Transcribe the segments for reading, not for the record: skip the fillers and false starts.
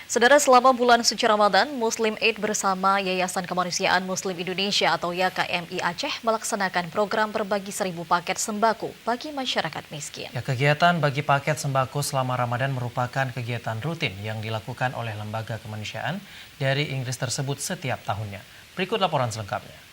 Saudara, selama bulan suci Ramadan, Muslim Aid bersama Yayasan Kemanusiaan Muslim Indonesia atau YKMI Aceh melaksanakan program berbagi 1.000 paket sembako bagi masyarakat miskin. Kegiatan bagi paket sembako selama Ramadan merupakan kegiatan rutin yang dilakukan oleh lembaga kemanusiaan dari Inggris tersebut setiap tahunnya. Berikut laporan selengkapnya.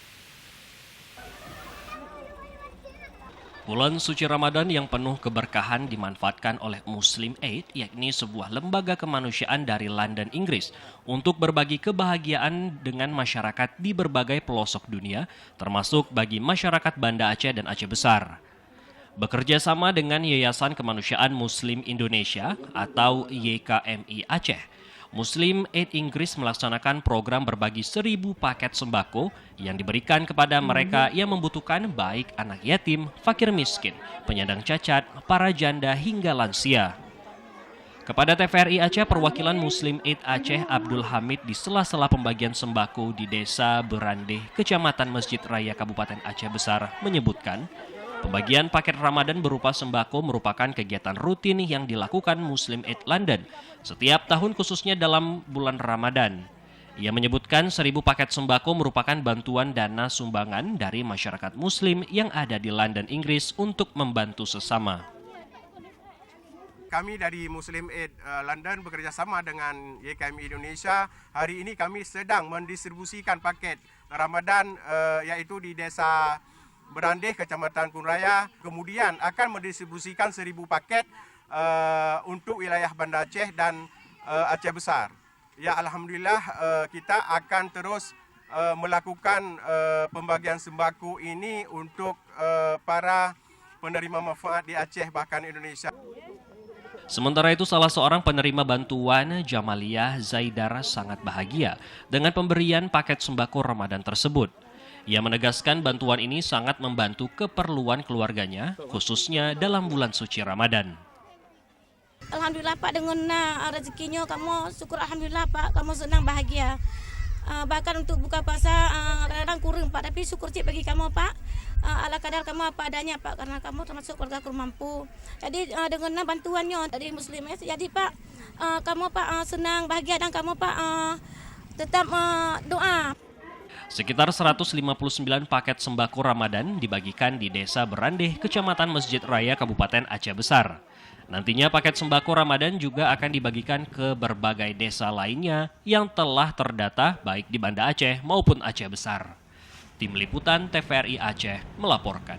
Bulan suci Ramadan yang penuh keberkahan dimanfaatkan oleh Muslim Aid, yakni sebuah lembaga kemanusiaan dari London, Inggris, untuk berbagi kebahagiaan dengan masyarakat di berbagai pelosok dunia, termasuk bagi masyarakat Banda Aceh dan Aceh Besar. Bekerja sama dengan Yayasan Kemanusiaan Muslim Indonesia atau YKMI Aceh, Muslim Aid Inggris melaksanakan program berbagi 1.000 paket sembako yang diberikan kepada mereka yang membutuhkan, baik anak yatim, fakir miskin, penyandang cacat, para janda hingga lansia. Kepada TVRI Aceh, perwakilan Muslim Aid Aceh Abdul Hamid di sela-sela pembagian sembako di Desa Berandeh, Kecamatan Masjid Raya Kabupaten Aceh Besar menyebutkan, pembagian paket Ramadan berupa sembako merupakan kegiatan rutin yang dilakukan Muslim Aid London setiap tahun, khususnya dalam bulan Ramadan. Ia menyebutkan 1.000 paket sembako merupakan bantuan dana sumbangan dari masyarakat Muslim yang ada di London, Inggris untuk membantu sesama. Kami dari Muslim Aid London bekerja sama dengan YKMI Indonesia. Hari ini kami sedang mendistribusikan paket Ramadan yaitu di Desa Berandeh, Kecamatan Kunraya. Kemudian akan mendistribusikan 1.000 paket untuk wilayah Banda Aceh dan Aceh Besar. Ya, alhamdulillah kita akan terus melakukan pembagian sembako ini untuk para penerima manfaat di Aceh bahkan Indonesia. Sementara itu, salah seorang penerima bantuan, Jamaliah Zaidara, sangat bahagia dengan pemberian paket sembako Ramadan tersebut. Ia menegaskan bantuan ini sangat membantu keperluan keluarganya, khususnya dalam bulan suci Ramadan. Alhamdulillah Pak, dengan rezekinya kamu syukur, alhamdulillah Pak, kamu senang bahagia. Bahkan untuk buka puasa kadang kurang Pak, tapi syukur cik bagi kamu Pak. Ala kadar kamu apa adanya Pak, karena kamu termasuk keluarga kurang mampu. Jadi dengan bantuannya dari Muslim, jadi Pak, kamu Pak senang bahagia dan kamu Pak tetap doa. Sekitar 159 paket sembako Ramadan dibagikan di Desa Berandeh, Kecamatan Masjid Raya, Kabupaten Aceh Besar. Nantinya paket sembako Ramadan juga akan dibagikan ke berbagai desa lainnya yang telah terdata baik di Banda Aceh maupun Aceh Besar. Tim Liputan TVRI Aceh melaporkan.